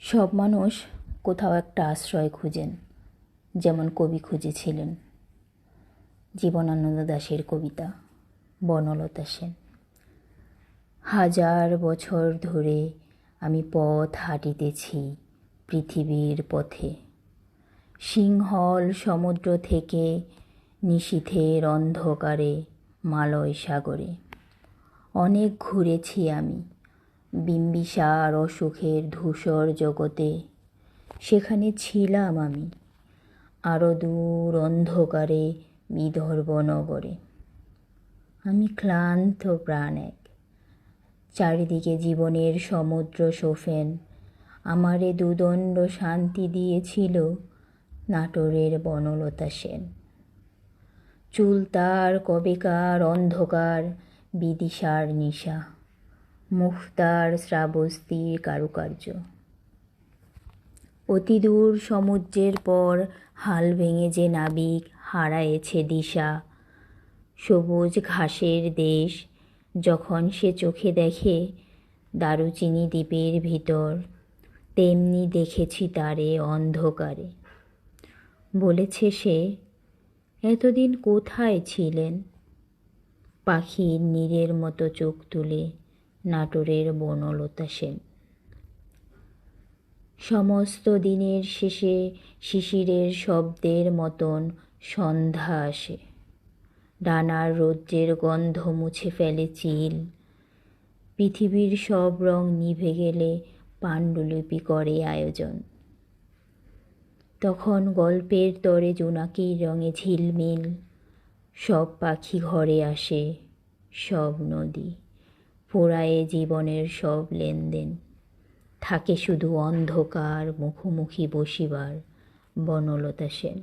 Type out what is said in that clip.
সব মানুষ কোথাও একটা আশ্রয় খুঁজেন, যেমন কবি খুঁজেছিলেন। জীবনানন্দ দাশের কবিতা বনলতা সেন। হাজার বছর ধরে আমি পথ হাঁটিতেছি পৃথিবীর পথে, সিংহল সমুদ্র থেকে নিশীথের অন্ধকারে মালয় সাগরে। অনেক ঘুরেছি আমি বিম্বিসার অসুখের ধূসর জগতে, সেখানে ছিলাম আমি আরও দূর অন্ধকারে বিদর্ভ নগরে। আমি ক্লান্ত প্রাণ এক, চারিদিকে জীবনের সমুদ্র সোফেন আমারে দুদণ্ড শান্তি দিয়েছিল নাটোরের বনলতা সেন। চুল তার কবেকার অন্ধকার বিদিশার নিশা, মুখ তার শ্রাবস্তির কারুকার্য। অতিদূর সমুদ্রের পর হাল ভেঙে যে নাবিক হারায়েছে দিশা, সবুজ ঘাসের দেশ যখন সে চোখে দেখে দারুচিনি দ্বীপের ভিতর, তেমনি দেখেছি তারে অন্ধকারে। বলেছে সে, এতদিন কোথায় ছিলেন? পাখির নীরের মতো চোখ তুলে নাটোরের বনলতা সেন। সমস্ত দিনের শেষে শিশিরের শব্দের মতন সন্ধ্যা আসে, ডানার রৌদ্রের গন্ধ মুছে ফেলে চিল। পৃথিবীর সব রং নিভে গেলে পাণ্ডুলিপি করে আয়োজন। তখন গল্পের তরে জোনাকির রঙে ঝিলমিল, সব পাখি ঘরে আসে, সব নদী পোড়ায়ে জীবনের সব লেনদেন। থাকে শুধু অন্ধকার মুখোমুখি বসিবার বনলতা সেন।